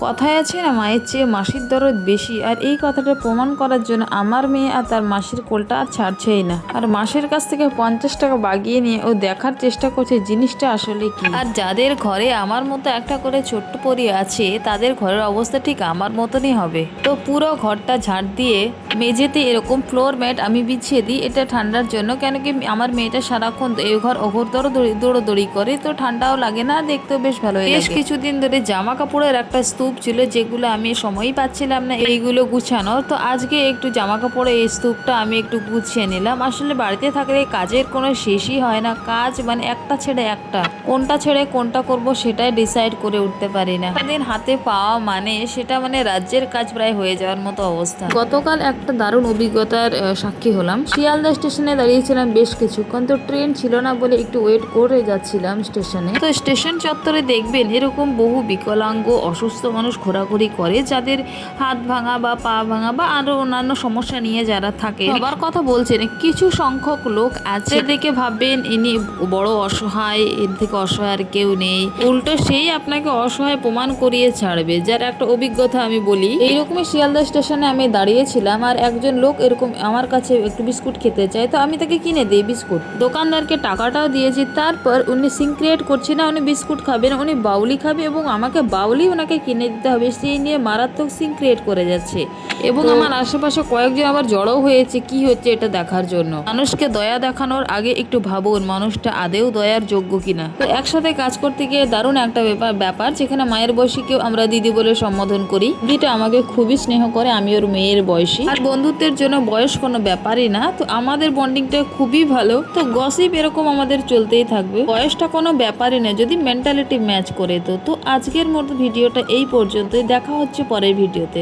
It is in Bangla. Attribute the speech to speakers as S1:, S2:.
S1: কথায় আছে না, মায়ের চেয়ে মাসির দরদ বেশি। আর এই কথাটা প্রমাণ করার জন্য আমার মেয়ে আর তার মাসির কোলটা আর ছাড়ছেই না। আর মাসির কাছ থেকে 50 টাকা বাগিয়ে নিয়ে ও দেখার চেষ্টা করছে জিনিসটা আসলে কি। আর যাদের ঘরে আমার মতো একটা করে ছোট্ট পরি আছে, তাদের ঘরের অবস্থা ঠিক আমার মতনই হবে। তো পুরো ঘরটা ঝাড় দিয়ে মেঝেতে এরকম ফ্লোর ম্যাট আমি বিছিয়ে দিই, এটা ঠান্ডার জন্য। কেন কি আমার মেয়েটা সারাক্ষণ এই ঘর ওঘর দৌড়োদৌড়ি করে, তো ঠান্ডাও লাগে না, দেখতেও বেশ ভালো লাগে। বেশ কিছুদিন ধরে জামা কাপড়ের একটা স্তূপ ছিল, যেগুলো আমি সময়ই পাচ্ছিলাম না এইগুলো গুছানোর। তো আজকে একটু জামা কাপড়ের এই স্তূপটা আমি একটু গুছিয়ে নিলাম। আসলে বাড়িতে থাকলে কাজের কোনো শেষই হয় না, কাজ মানে একটা ছেড়ে একটা, কোনটা ছেড়ে কোনটা করব সেটাই ডিসাইড করে উঠতে পারি না। দিন হাতে পাওয়া মানে সেটা মানে রাজ্যের কাজ প্রায় হয়ে যাওয়ার মতো অবস্থা। গতকাল একটা দারুণ অভিজ্ঞতার সাক্ষী হলাম। শিয়ালদা স্টেশনে দাঁড়িয়েছিলাম বেশ কিছুক্ষণ, তো ট্রেন ছিল না বলে একটু ওয়েট করে যাচ্ছিলাম স্টেশনে। তো স্টেশন চত্বরে দেখবেন এরকম বহু বিকলাঙ্গ অসুস্থ মানুষ ঘোরাঘুরি করে, যাদের হাত ভাঙা বা পা ভাঙা বা আরো অন্যান্য সমস্যা নিয়ে যারা থাকে। সবার কথা বলছেন, কিছু সংখ্যক লোক আছে দেখে ভাববেন ইনি বড় অসহায়, এর থেকে অসহায় আর কেউ নেই, উল্টো সেই আপনাকে অসহায় প্রমাণ করিয়ে ছাড়বে। যার একটা অভিজ্ঞতা আমি বলি, এইরকমই শিয়ালদা স্টেশনে আমি দাঁড়িয়েছিলাম, আর একজন লোক এরকম আমার কাছে একটু বিস্কুট খেতে চায়, তো আমি তাকে কিনে দিই বিস্কুট। দোকানদারকে টাকাটাও দিয়েছি। তারপর উনি সিন ক্রিয়েট করছে না উনি বিস্কুট খাবেন, উনি বাউলি খাবে এবং আমাকে বাউলি ওনাকে কিনে দিতে হবে, সেই নিয়ে মারাত্মক সিন ক্রিয়েট করে যাচ্ছে। এবং আমার আশেপাশে কয়েকজন আবার জড়ো হয়েছে কি হচ্ছে এটা দেখার জন্য। মানুষকে দয়া দেখানোর আগে একটু ভাবুন মানুষটা আদেও দয়ার যোগ্য কিনা। তো একসাথে কাজ করতে গিয়ে দারুণ একটা ব্যাপার, যেখানে মায়ের বয়সীকেও আমরা দিদি বলে সম্বোধন করি। দিদিটা আমাকে খুবই স্নেহ করে, আমি ওর মেয়ের বয়সী। আর বন্ধুত্বের জন্য বয়স কোনো ব্যাপারই না, তো আমাদের বন্ডিংটা খুবই ভালো। তো গসিপ এরকম আমাদের চলতেই থাকবে, বয়সটা কোনো ব্যাপারই না যদি মেন্টালিটি ম্যাচ করে। তো আজকের মতো ভিডিওটা এই পর্যন্তই, দেখা হচ্ছে পরের ভিডিওতে।